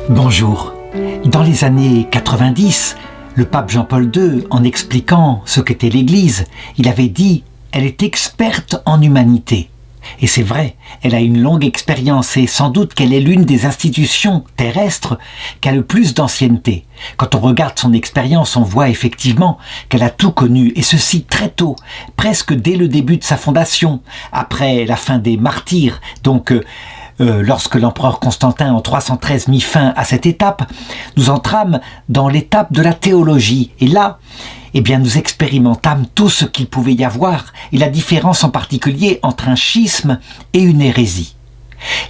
Bonjour. Dans les années 90, le pape Jean-Paul II, en expliquant ce qu'était l'Église, il avait dit « Elle est experte en humanité ». Et c'est vrai, elle a une longue expérience et sans doute qu'elle est l'une des institutions terrestres qui a le plus d'ancienneté. Quand on regarde son expérience, on voit effectivement qu'elle a tout connu, et ceci très tôt, presque dès le début de sa fondation, après la fin des martyrs, donc lorsque l'empereur Constantin en 313 mit fin à cette étape, nous entrâmes dans l'étape de la théologie. Et là, nous expérimentâmes tout ce qu'il pouvait y avoir, et la différence en particulier entre un schisme et une hérésie.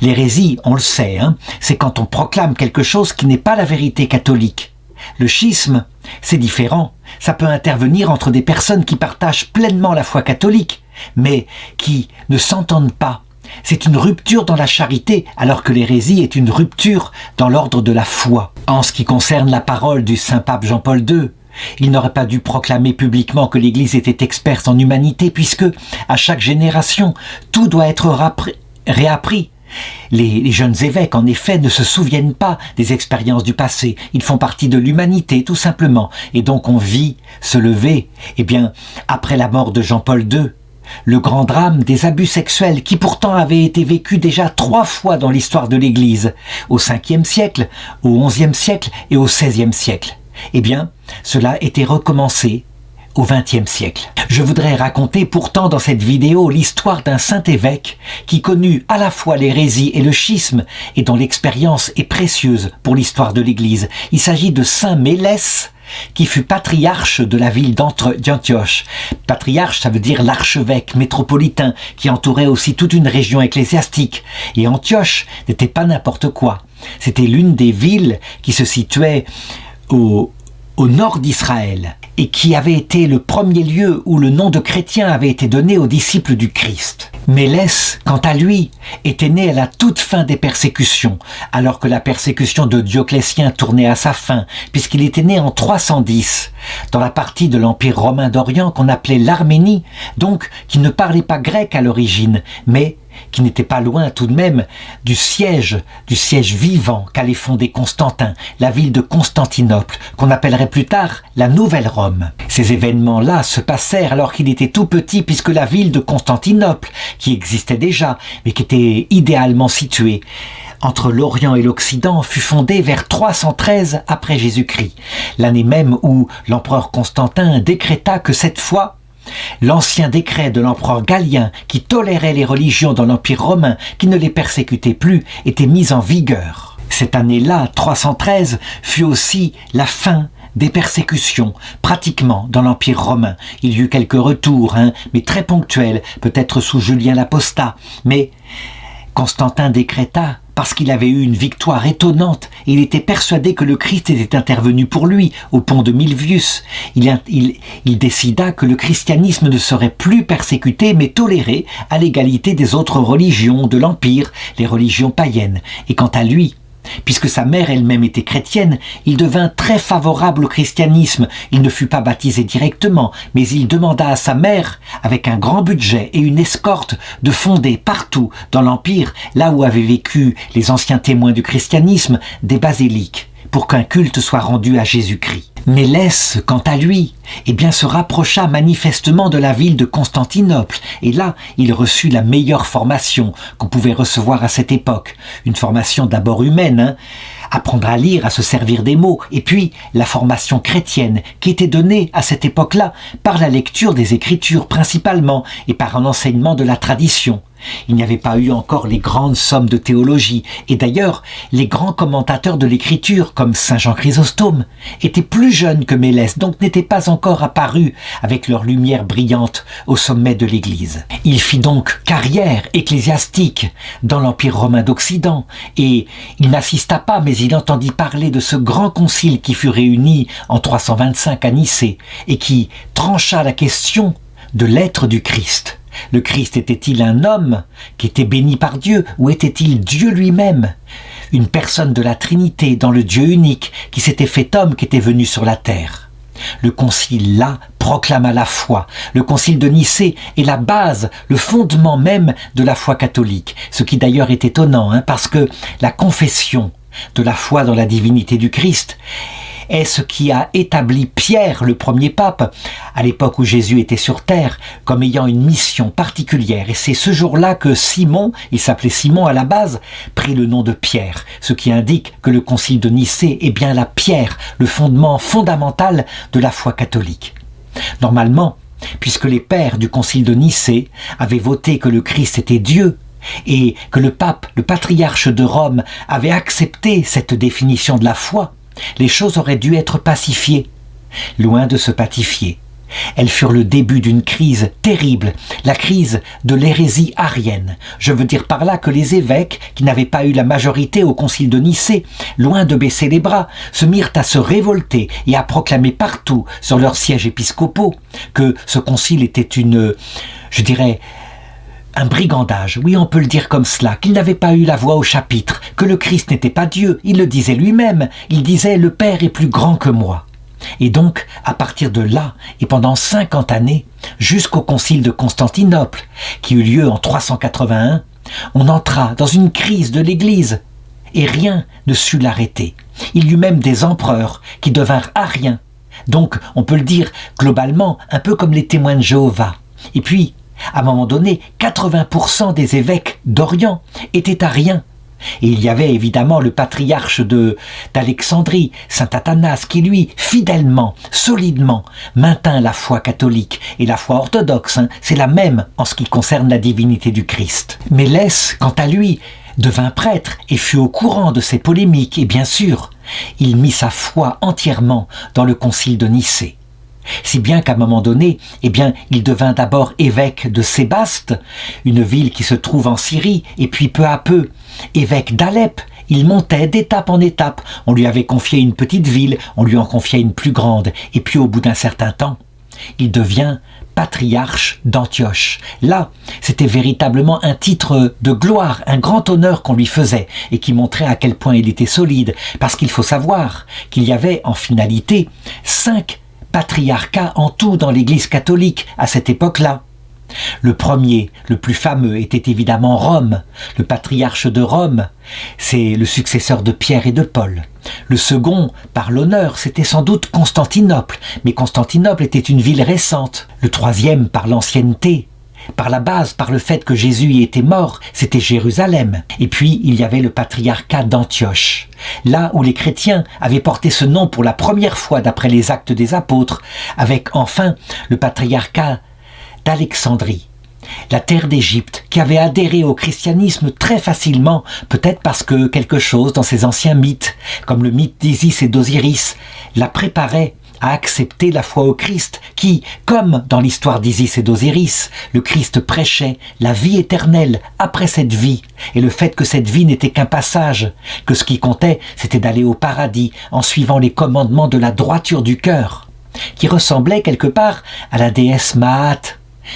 L'hérésie, on le sait, c'est quand on proclame quelque chose qui n'est pas la vérité catholique. Le schisme, c'est différent. Ça peut intervenir entre des personnes qui partagent pleinement la foi catholique, mais qui ne s'entendent pas. C'est une rupture dans la charité, alors que l'hérésie est une rupture dans l'ordre de la foi. En ce qui concerne la parole du Saint-Pape Jean-Paul II, il n'aurait pas dû proclamer publiquement que l'Église était experte en humanité, puisque, à chaque génération, tout doit être réappris. Les jeunes évêques, en effet, ne se souviennent pas des expériences du passé. Ils font partie de l'humanité, tout simplement. Et donc on vit se lever, après la mort de Jean-Paul II, le grand drame des abus sexuels qui pourtant avait été vécu déjà 3 fois dans l'histoire de l'Église, au 5e siècle, au 11e siècle et au 16e siècle. Cela était recommencé au XXe siècle. Je voudrais raconter pourtant dans cette vidéo l'histoire d'un saint évêque qui connut à la fois l'hérésie et le schisme et dont l'expérience est précieuse pour l'histoire de l'Église. Il s'agit de saint Mélès, qui fut patriarche de la ville d'Antioche. Patriarche, ça veut dire l'archevêque métropolitain qui entourait aussi toute une région ecclésiastique. Et Antioche n'était pas n'importe quoi. C'était l'une des villes qui se situait au nord d'Israël et qui avait été le premier lieu où le nom de chrétien avait été donné aux disciples du Christ. Mélès, quant à lui, était né à la toute fin des persécutions, alors que la persécution de Dioclétien tournait à sa fin, puisqu'il était né en 310, dans la partie de l'Empire romain d'Orient qu'on appelait l'Arménie, donc qui ne parlait pas grec à l'origine, mais qui n'était pas loin tout de même du siège vivant qu'allait fonder Constantin, la ville de Constantinople, qu'on appellerait plus tard la Nouvelle Rome. Ces événements-là se passèrent alors qu'il était tout petit, puisque la ville de Constantinople, qui existait déjà, mais qui était idéalement située entre l'Orient et l'Occident, fut fondée vers 313 après Jésus-Christ, l'année même où l'empereur Constantin décréta que cette fois, l'ancien décret de l'empereur Galien qui tolérait les religions dans l'Empire romain, qui ne les persécutait plus, était mis en vigueur. Cette année-là, 313, fut aussi la fin des persécutions, pratiquement dans l'Empire romain. Il y eut quelques retours, mais très ponctuels, peut-être sous Julien l'Apostat, mais Constantin décréta, parce qu'il avait eu une victoire étonnante, et il était persuadé que le Christ était intervenu pour lui, au pont de Milvius. Il décida que le christianisme ne serait plus persécuté, mais toléré à l'égalité des autres religions de l'Empire, les religions païennes. Et quant à lui, puisque sa mère elle-même était chrétienne, il devint très favorable au christianisme. Il ne fut pas baptisé directement, mais il demanda à sa mère, avec un grand budget et une escorte, de fonder partout dans l'Empire, là où avaient vécu les anciens témoins du christianisme, des basiliques, pour qu'un culte soit rendu à Jésus-Christ. Mélès, quant à lui, se rapprocha manifestement de la ville de Constantinople, et là, il reçut la meilleure formation qu'on pouvait recevoir à cette époque. Une formation d'abord humaine, apprendre à lire, à se servir des mots, et puis la formation chrétienne qui était donnée à cette époque-là par la lecture des Écritures principalement et par un enseignement de la tradition. Il n'y avait pas eu encore les grandes sommes de théologie, et d'ailleurs, les grands commentateurs de l'Écriture, comme saint Jean Chrysostome, étaient plus jeunes que Mélès, donc n'étaient pas encore apparus avec leur lumière brillante au sommet de l'Église. Il fit donc carrière ecclésiastique dans l'Empire romain d'Occident, et il n'assista pas, mais il entendit parler de ce grand concile qui fut réuni en 325 à Nicée, et qui trancha la question de l'être du Christ. Le Christ était-il un homme qui était béni par Dieu, ou était-il Dieu lui-même, une personne de la Trinité dans le Dieu unique qui s'était fait homme, qui était venu sur la terre? Le concile là proclama la foi. Le concile de Nicée est la base, le fondement même de la foi catholique. Ce qui d'ailleurs est étonnant, parce que la confession de la foi dans la divinité du Christ, est ce qui a établi Pierre, le premier pape, à l'époque où Jésus était sur terre, comme ayant une mission particulière. Et c'est ce jour-là que Simon, il s'appelait Simon à la base, prit le nom de Pierre, ce qui indique que le concile de Nicée est bien la pierre, le fondement fondamental de la foi catholique. Normalement, puisque les pères du concile de Nicée avaient voté que le Christ était Dieu, et que le pape, le patriarche de Rome, avait accepté cette définition de la foi, les choses auraient dû être pacifiées. Loin de se pacifier, elles furent le début d'une crise terrible, la crise de l'hérésie arienne. Je veux dire par là que les évêques, qui n'avaient pas eu la majorité au concile de Nicée, loin de baisser les bras, se mirent à se révolter et à proclamer partout sur leurs sièges épiscopaux que ce concile était un brigandage, oui on peut le dire comme cela, qu'il n'avait pas eu la voix au chapitre, que le Christ n'était pas Dieu, il le disait lui-même, il disait « le Père est plus grand que moi ». Et donc, à partir de là, et pendant 50 années, jusqu'au concile de Constantinople, qui eut lieu en 381, on entra dans une crise de l'Église, et rien ne sut l'arrêter. Il y eut même des empereurs qui devinrent ariens, donc on peut le dire globalement, un peu comme les témoins de Jéhovah. Et puis, à un moment donné, 80% des évêques d'Orient étaient ariens. Et il y avait évidemment le patriarche d'Alexandrie, saint Athanas, qui lui, fidèlement, solidement, maintint la foi catholique. Et la foi orthodoxe, c'est la même en ce qui concerne la divinité du Christ. Mais Lès, quant à lui, devint prêtre et fut au courant de ces polémiques. Et bien sûr, il mit sa foi entièrement dans le concile de Nicée. Si bien qu'à un moment donné, il devint d'abord évêque de Sébaste, une ville qui se trouve en Syrie, et puis peu à peu, évêque d'Alep. Il montait d'étape en étape. On lui avait confié une petite ville, on lui en confiait une plus grande, et puis au bout d'un certain temps, il devient patriarche d'Antioche. Là, c'était véritablement un titre de gloire, un grand honneur qu'on lui faisait, et qui montrait à quel point il était solide, parce qu'il faut savoir qu'il y avait en finalité 5 patriarcat en tout dans l'Église catholique à cette époque-là. Le premier, le plus fameux, était évidemment Rome. Le patriarche de Rome, c'est le successeur de Pierre et de Paul. Le second, par l'honneur, c'était sans doute Constantinople, mais Constantinople était une ville récente. Le troisième, par l'ancienneté, par la base, par le fait que Jésus y était mort, c'était Jérusalem. Et puis, il y avait le patriarcat d'Antioche, là où les chrétiens avaient porté ce nom pour la première fois d'après les Actes des Apôtres, avec enfin le patriarcat d'Alexandrie, la terre d'Égypte, qui avait adhéré au christianisme très facilement, peut-être parce que quelque chose dans ces anciens mythes, comme le mythe d'Isis et d'Osiris, la préparait à accepter la foi au Christ, qui, comme dans l'histoire d'Isis et d'Osiris, le Christ prêchait la vie éternelle après cette vie, et le fait que cette vie n'était qu'un passage, que ce qui comptait, c'était d'aller au paradis en suivant les commandements de la droiture du cœur, qui ressemblait quelque part à la déesse Maat,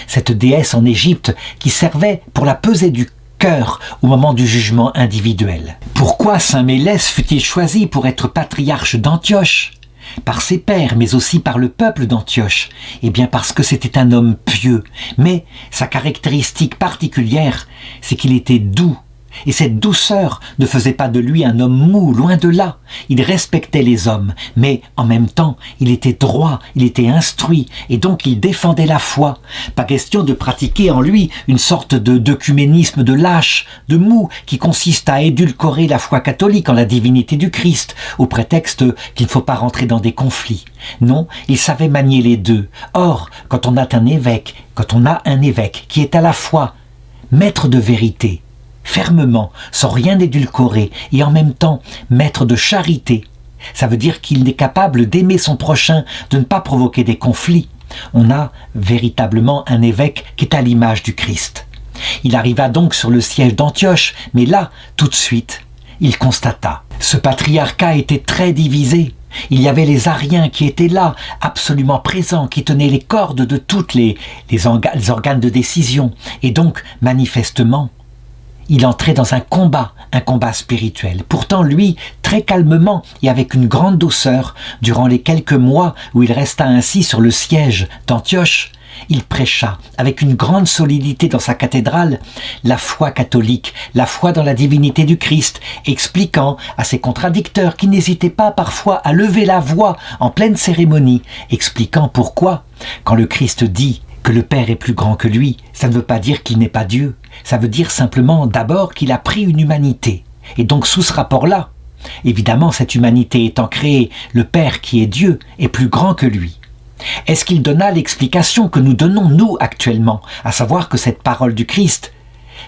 cette déesse en Égypte qui servait pour la pesée du cœur au moment du jugement individuel. Pourquoi saint Mélès fut-il choisi pour être patriarche d'Antioche ? Par ses pairs, mais aussi par le peuple d'Antioche. Eh bien parce que c'était un homme pieux. Mais sa caractéristique particulière, c'est qu'il était doux. Et cette douceur ne faisait pas de lui un homme mou, loin de là. Il respectait les hommes, mais en même temps, il était droit, il était instruit, et donc il défendait la foi. Pas question de pratiquer en lui une sorte d'œcuménisme de lâche, de mou, qui consiste à édulcorer la foi catholique en la divinité du Christ, au prétexte qu'il ne faut pas rentrer dans des conflits. Non, il savait manier les deux. Or, quand on a un évêque qui est à la fois maître de vérité, fermement, sans rien édulcorer, et en même temps maître de charité. Ça veut dire qu'il est capable d'aimer son prochain, de ne pas provoquer des conflits. On a véritablement un évêque qui est à l'image du Christ. Il arriva donc sur le siège d'Antioche, mais là, tout de suite, il constata. Ce patriarcat était très divisé. Il y avait les Ariens qui étaient là, absolument présents, qui tenaient les cordes de toutes les organes de décision. Et donc, manifestement, il entrait dans un combat spirituel. Pourtant, lui, très calmement et avec une grande douceur, durant les quelques mois où il resta ainsi sur le siège d'Antioche, il prêcha avec une grande solidité dans sa cathédrale la foi catholique, la foi dans la divinité du Christ, expliquant à ses contradicteurs qui n'hésitaient pas parfois à lever la voix en pleine cérémonie, expliquant pourquoi, quand le Christ dit que le Père est plus grand que lui, ça ne veut pas dire qu'il n'est pas Dieu, ça veut dire simplement d'abord qu'il a pris une humanité. Et donc sous ce rapport-là, évidemment cette humanité étant créée, le Père qui est Dieu est plus grand que lui. Est-ce qu'il donna l'explication que nous donnons nous actuellement, à savoir que cette parole du Christ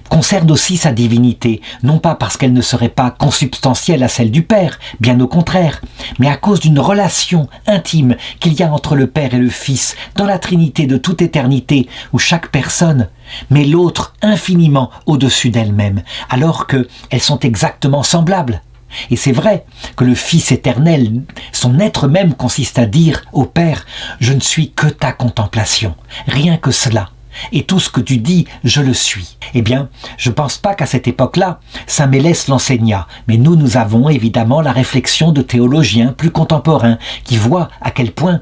concerne aussi sa divinité, non pas parce qu'elle ne serait pas consubstantielle à celle du Père, bien au contraire, mais à cause d'une relation intime qu'il y a entre le Père et le Fils dans la Trinité de toute éternité, où chaque personne met l'autre infiniment au-dessus d'elle-même, alors qu'elles sont exactement semblables. Et c'est vrai que le Fils éternel, son être même consiste à dire au Père « Je ne suis que ta contemplation, rien que cela. Et tout ce que tu dis, je le suis. » Eh bien, je ne pense pas qu'à cette époque-là, saint Mélès l'enseigna, mais nous avons évidemment la réflexion de théologiens plus contemporains qui voient à quel point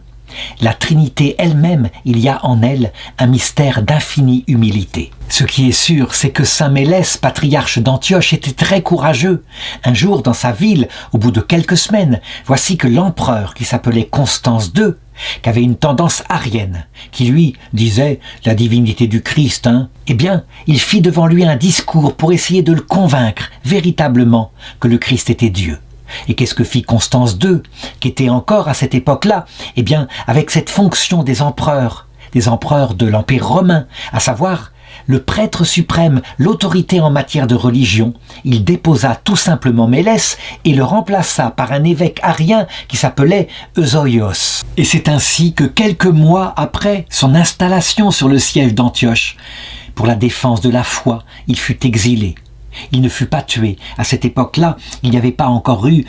la Trinité elle-même, il y a en elle un mystère d'infinie humilité. Ce qui est sûr, c'est que saint Mélès, patriarche d'Antioche, était très courageux. Un jour, dans sa ville, au bout de quelques semaines, voici que l'empereur, qui s'appelait Constance II, qui avait une tendance arienne, qui lui disait « la divinité du Christ, hein », eh bien, il fit devant lui un discours pour essayer de le convaincre véritablement que le Christ était Dieu. Et qu'est-ce que fit Constance II, qui était encore à cette époque-là, eh bien, avec cette fonction des empereurs de l'Empire romain, à savoir le prêtre suprême, l'autorité en matière de religion, il déposa tout simplement Mélès et le remplaça par un évêque arien qui s'appelait Euzoïos. Et c'est ainsi que quelques mois après son installation sur le siège d'Antioche, pour la défense de la foi, il fut exilé. Il ne fut pas tué. À cette époque-là, il n'y avait pas encore eu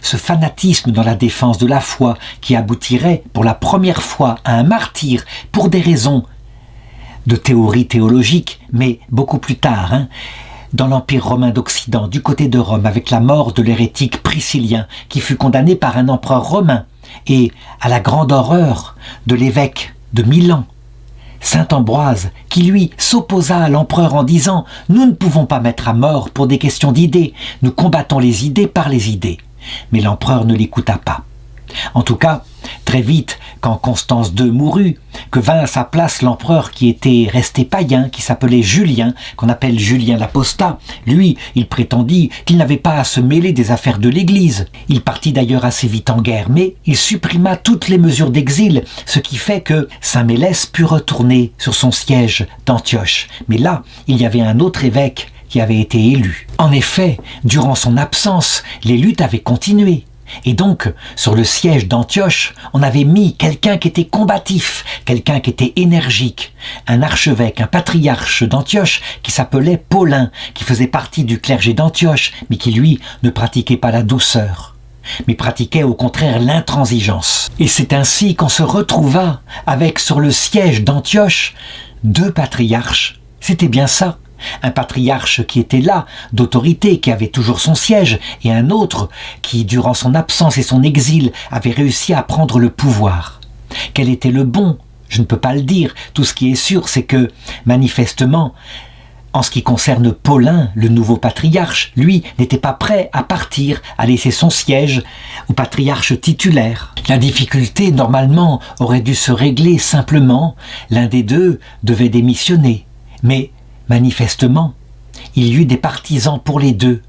ce fanatisme dans la défense de la foi qui aboutirait pour la première fois à un martyre pour des raisons de théorie théologique, mais beaucoup plus tard, dans l'Empire romain d'Occident, du côté de Rome, avec la mort de l'hérétique Priscillien, qui fut condamné par un empereur romain, et à la grande horreur de l'évêque de Milan, saint Ambroise, qui lui s'opposa à l'empereur en disant « Nous ne pouvons pas mettre à mort pour des questions d'idées, nous combattons les idées par les idées ». Mais l'empereur ne l'écouta pas. En tout cas, très vite, quand Constance II mourut, que vint à sa place l'empereur qui était resté païen, qui s'appelait Julien, qu'on appelle Julien l'Apostat, lui, il prétendit qu'il n'avait pas à se mêler des affaires de l'Église. Il partit d'ailleurs assez vite en guerre, mais il supprima toutes les mesures d'exil, ce qui fait que saint Mélès put retourner sur son siège d'Antioche. Mais là, il y avait un autre évêque qui avait été élu. En effet, durant son absence, les luttes avaient continué. Et donc, sur le siège d'Antioche, on avait mis quelqu'un qui était combatif, quelqu'un qui était énergique, un archevêque, un patriarche d'Antioche qui s'appelait Paulin, qui faisait partie du clergé d'Antioche, mais qui, lui, ne pratiquait pas la douceur, mais pratiquait au contraire l'intransigeance. Et c'est ainsi qu'on se retrouva avec, sur le siège d'Antioche, 2 patriarches. C'était bien ça. Un patriarche qui était là, d'autorité, qui avait toujours son siège, et un autre qui, durant son absence et son exil, avait réussi à prendre le pouvoir. Quel était le bon? Je ne peux pas le dire. Tout ce qui est sûr, c'est que, manifestement, en ce qui concerne Paulin, le nouveau patriarche, lui n'était pas prêt à partir, à laisser son siège au patriarche titulaire. La difficulté, normalement, aurait dû se régler simplement. L'un des deux devait démissionner. Mais manifestement, il y eut des partisans pour les deux,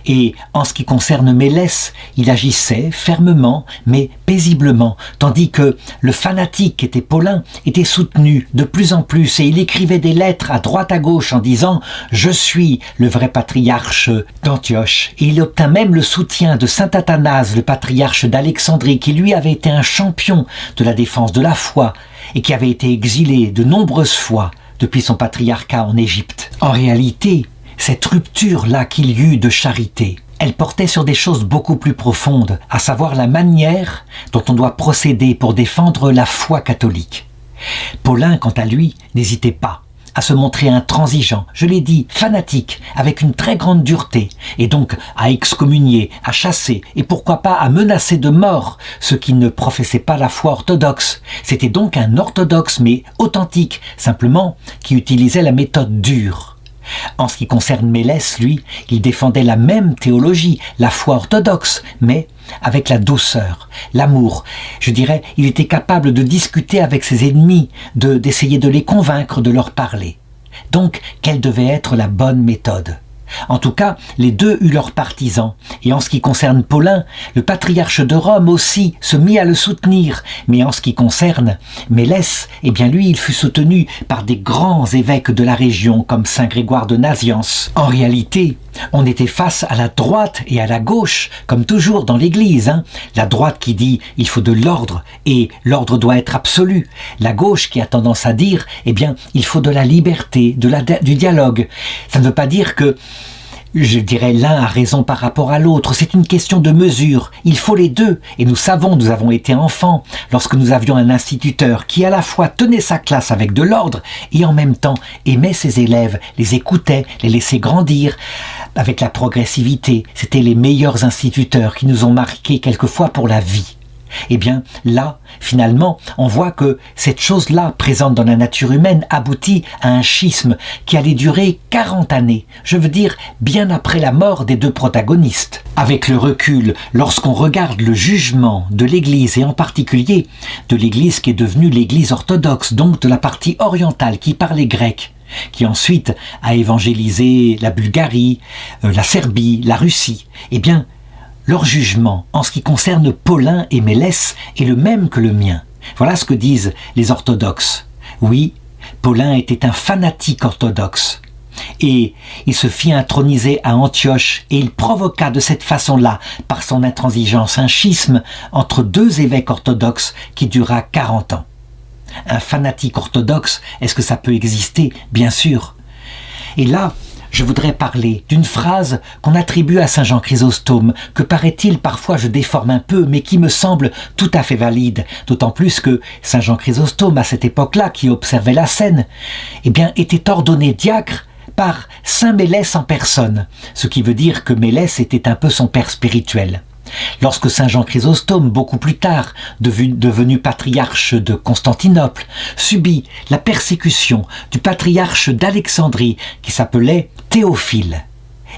et en ce qui concerne Mélès, il agissait fermement mais paisiblement, tandis que le fanatique qui était Paulin était soutenu de plus en plus, et il écrivait des lettres à droite à gauche en disant « Je suis le vrai patriarche d'Antioche ». Et il obtint même le soutien de saint Athanase, le patriarche d'Alexandrie, qui lui avait été un champion de la défense de la foi, et qui avait été exilé de nombreuses fois depuis son patriarcat en Égypte. En réalité, cette rupture-là qu'il y eut de charité, elle portait sur des choses beaucoup plus profondes, à savoir la manière dont on doit procéder pour défendre la foi catholique. Paulin, quant à lui, n'hésitait pas à se montrer intransigeant, je l'ai dit, fanatique, avec une très grande dureté, et donc à excommunier, à chasser, et pourquoi pas à menacer de mort ceux qui ne professaient pas la foi orthodoxe. C'était donc un orthodoxe, mais authentique, simplement, qui utilisait la méthode dure. En ce qui concerne Mélès, lui, il défendait la même théologie, la foi orthodoxe, mais avec la douceur, l'amour. Je dirais, il était capable de discuter avec ses ennemis, d'essayer de les convaincre, de leur parler. Donc, quelle devait être la bonne méthode ? En tout cas, les deux eurent leurs partisans, et en ce qui concerne Paulin, le patriarche de Rome aussi se mit à le soutenir, mais en ce qui concerne Mélès, eh bien lui, il fut soutenu par des grands évêques de la région, comme saint Grégoire de Naziance. En réalité, on était face à la droite et à la gauche, comme toujours dans l'Église, La droite qui dit « il faut de l'ordre » et « l'ordre doit être absolu ». La gauche qui a tendance à dire « eh bien, il faut de la liberté, du dialogue ». Ça ne veut pas dire que je dirais l'un a raison par rapport à l'autre, c'est une question de mesure, il faut les deux, et nous savons, nous avons été enfants, lorsque nous avions un instituteur qui à la fois tenait sa classe avec de l'ordre et en même temps aimait ses élèves, les écoutait, les laissait grandir avec la progressivité. C'était les meilleurs instituteurs qui nous ont marqués quelquefois pour la vie. Eh bien, là, finalement, on voit que cette chose-là, présente dans la nature humaine, aboutit à un schisme qui allait durer 40 années, je veux dire, bien après la mort des deux protagonistes. Avec le recul, lorsqu'on regarde le jugement de l'Église, et en particulier de l'Église qui est devenue l'Église orthodoxe, donc de la partie orientale qui parlait grec, qui ensuite a évangélisé la Bulgarie, la Serbie, la Russie, eh bien, leur jugement, en ce qui concerne Paulin et Mélès, est le même que le mien. Voilà ce que disent les orthodoxes. Oui, Paulin était un fanatique orthodoxe. Et il se fit introniser à Antioche et il provoqua de cette façon-là, par son intransigeance, un schisme entre deux évêques orthodoxes qui dura 40 ans. Un fanatique orthodoxe, est-ce que ça peut exister ? Bien sûr. Et là, je voudrais parler d'une phrase qu'on attribue à saint Jean Chrysostome, que paraît-il parfois je déforme un peu, mais qui me semble tout à fait valide, d'autant plus que saint Jean Chrysostome, à cette époque-là, qui observait la scène, eh bien, était ordonné diacre par saint Mélès en personne, ce qui veut dire que Mélès était un peu son père spirituel. Lorsque saint Jean Chrysostome, beaucoup plus tard, devenu patriarche de Constantinople, subit la persécution du patriarche d'Alexandrie qui s'appelait Théophile,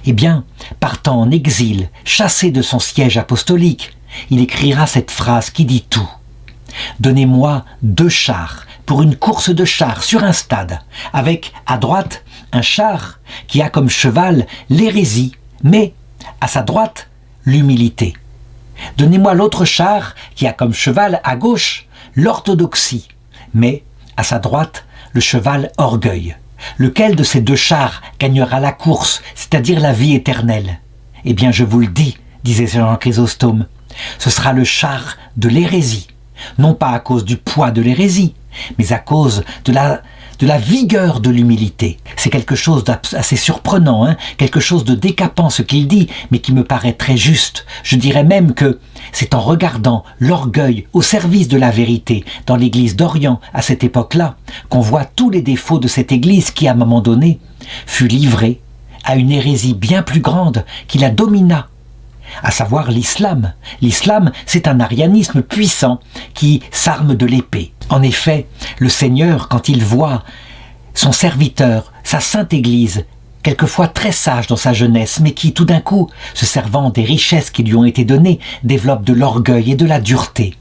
eh bien, partant en exil, chassé de son siège apostolique, il écrira cette phrase qui dit tout. « Donnez-moi 2 chars pour une course de chars sur un stade, avec, à droite, un char qui a comme cheval l'hérésie, mais, à sa droite, l'humilité. Donnez-moi l'autre char qui a comme cheval à gauche l'orthodoxie, mais à sa droite le cheval orgueil. Lequel de ces 2 chars gagnera la course, c'est-à-dire la vie éternelle ? Eh bien, je vous le dis, disait Jean Chrysostome, ce sera le char de l'hérésie, non pas à cause du poids de l'hérésie, mais à cause de la vigueur de l'humilité. C'est quelque chose d'assez surprenant, quelque chose de décapant ce qu'il dit, mais qui me paraît très juste. Je dirais même que c'est en regardant l'orgueil au service de la vérité dans l'église d'Orient à cette époque-là qu'on voit tous les défauts de cette église qui, à un moment donné, fut livrée à une hérésie bien plus grande qui la domina, à savoir l'islam. L'islam, c'est un arianisme puissant qui s'arme de l'épée. En effet, le Seigneur, quand il voit son serviteur, sa sainte Église, quelquefois très sage dans sa jeunesse, mais qui, tout d'un coup, se servant des richesses qui lui ont été données, développe de l'orgueil et de la dureté,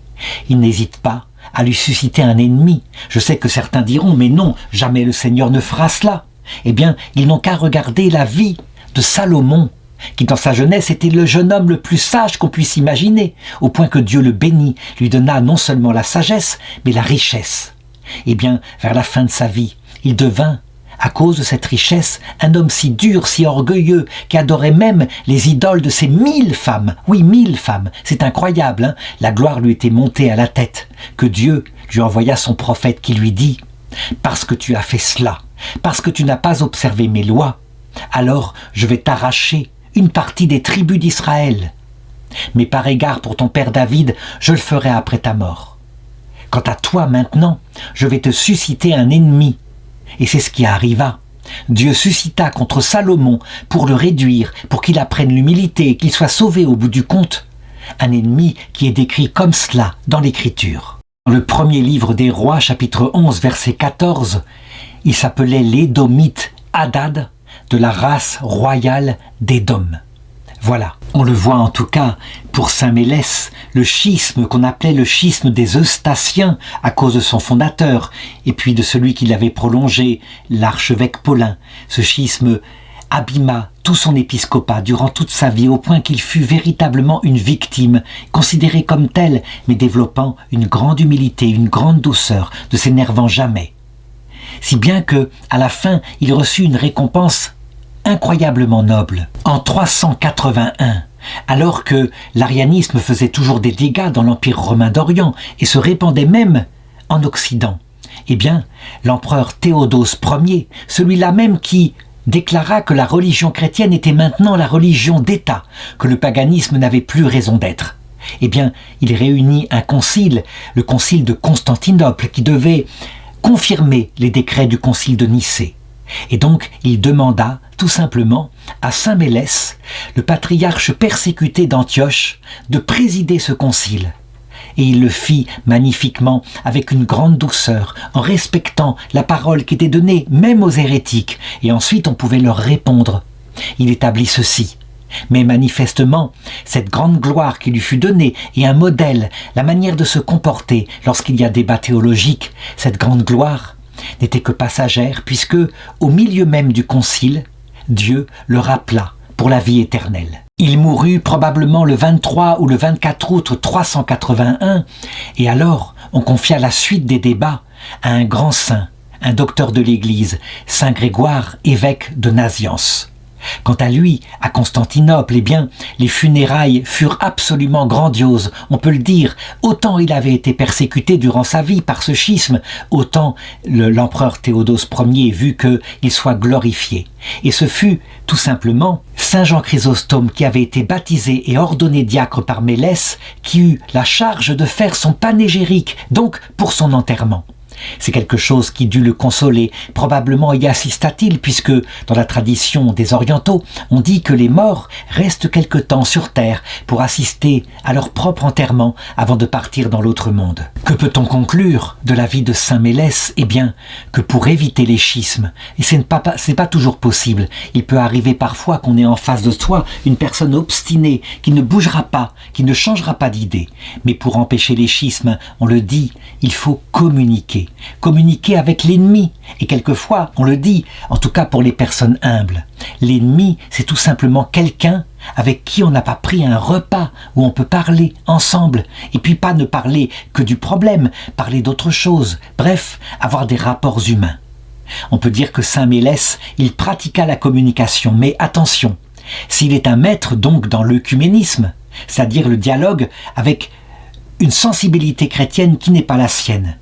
il n'hésite pas à lui susciter un ennemi. Je sais que certains diront, mais non, jamais le Seigneur ne fera cela. Eh bien, ils n'ont qu'à regarder la vie de Salomon, qui dans sa jeunesse était le jeune homme le plus sage qu'on puisse imaginer, au point que Dieu le bénit, lui donna non seulement la sagesse, mais la richesse. Eh bien, vers la fin de sa vie, il devint, à cause de cette richesse, un homme si dur, si orgueilleux, qui adorait même les idoles de ces 1000 femmes. Oui, 1000 femmes, c'est incroyable, La gloire lui était montée à la tête, que Dieu lui envoya son prophète qui lui dit « Parce que tu as fait cela, parce que tu n'as pas observé mes lois, alors je vais t'arracher une partie des tribus d'Israël. Mais par égard pour ton père David, je le ferai après ta mort. Quant à toi maintenant, je vais te susciter un ennemi, Et c'est ce qui arriva. Dieu suscita contre Salomon pour le réduire, pour qu'il apprenne l'humilité et qu'il soit sauvé au bout du compte. Un ennemi qui est décrit comme cela dans l'Écriture. Dans le premier livre des Rois, chapitre 11, verset 14, il s'appelait l'Édomite Hadad, de la race royale d'Édom. Voilà, on le voit en tout cas pour Saint Mélès, le schisme qu'on appelait le schisme des Eustachiens à cause de son fondateur, et puis de celui qui l'avait prolongé, l'archevêque Paulin. Ce schisme abîma tout son épiscopat durant toute sa vie au point qu'il fut véritablement une victime, considéré comme tel, mais développant une grande humilité, une grande douceur, ne s'énervant jamais. Si bien que, à la fin, il reçut une récompense incroyablement noble. En 381, alors que l'arianisme faisait toujours des dégâts dans l'Empire romain d'Orient et se répandait même en Occident, eh bien, l'empereur Théodose Ier, celui-là même qui déclara que la religion chrétienne était maintenant la religion d'État, que le paganisme n'avait plus raison d'être. Eh bien, il réunit un concile, le concile de Constantinople, qui devait confirmer les décrets du concile de Nicée. Et donc, il demanda tout simplement à Saint Mélès, le patriarche persécuté d'Antioche, de présider ce concile. Et il le fit magnifiquement, avec une grande douceur, en respectant la parole qui était donnée même aux hérétiques, et ensuite on pouvait leur répondre. Il établit ceci. Mais manifestement, cette grande gloire qui lui fut donnée et un modèle, la manière de se comporter lorsqu'il y a débat théologique, cette grande gloire n'était que passagère, puisque, au milieu même du concile, Dieu le rappela pour la vie éternelle. Il mourut probablement le 23 ou le 24 août 381, et alors on confia la suite des débats à un grand saint, un docteur de l'Église, Saint Grégoire, évêque de Naziance. Quant à lui, à Constantinople, eh bien, les funérailles furent absolument grandioses, on peut le dire. Autant il avait été persécuté durant sa vie par ce schisme, autant l'empereur Théodose Ier vut qu'il soit glorifié. Et ce fut, tout simplement, Saint Jean Chrysostome qui avait été baptisé et ordonné diacre par Mélès, qui eut la charge de faire son panégyrique, donc pour son enterrement. C'est quelque chose qui dut le consoler. Probablement y assista-t-il, puisque dans la tradition des orientaux, on dit que les morts restent quelque temps sur terre pour assister à leur propre enterrement avant de partir dans l'autre monde. Que peut-on conclure de la vie de Saint Mélès? Eh bien, que pour éviter les schismes, et ce n'est pas toujours possible, il peut arriver parfois qu'on ait en face de soi une personne obstinée qui ne bougera pas, qui ne changera pas d'idée. Mais pour empêcher les schismes, on le dit, il faut communiquer. Communiquer avec l'ennemi. Et quelquefois, on le dit, en tout cas pour les personnes humbles, l'ennemi, c'est tout simplement quelqu'un avec qui on n'a pas pris un repas où on peut parler ensemble. Et puis pas ne parler que du problème, parler d'autre chose. Bref, avoir des rapports humains. On peut dire que Saint Mélès, il pratiqua la communication. Mais attention, s'il est un maître donc dans l'œcuménisme, c'est-à-dire le dialogue avec une sensibilité chrétienne qui n'est pas la sienne,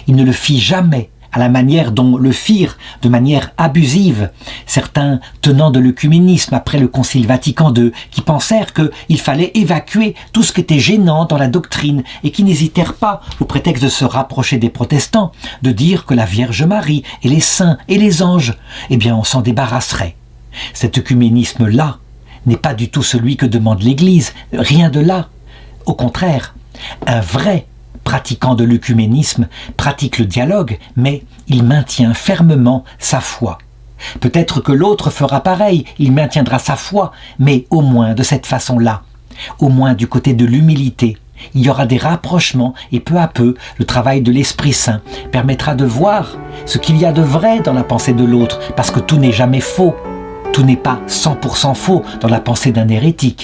il ne le fit jamais à la manière dont le firent de manière abusive certains tenants de l'œcuménisme après le Concile Vatican II, qui pensèrent qu'il fallait évacuer tout ce qui était gênant dans la doctrine et qui n'hésitèrent pas, au prétexte de se rapprocher des protestants, de dire que la Vierge Marie et les saints et les anges, eh bien on s'en débarrasserait. Cet œcuménisme-là n'est pas du tout celui que demande l'Église, rien de là. Au contraire, un vrai pratiquant de l'œcuménisme pratique le dialogue, mais il maintient fermement sa foi. Peut-être que l'autre fera pareil, il maintiendra sa foi, mais au moins de cette façon-là, au moins du côté de l'humilité. Il y aura des rapprochements et peu à peu, le travail de l'Esprit Saint permettra de voir ce qu'il y a de vrai dans la pensée de l'autre, parce que tout n'est jamais faux. Tout n'est pas 100% faux dans la pensée d'un hérétique.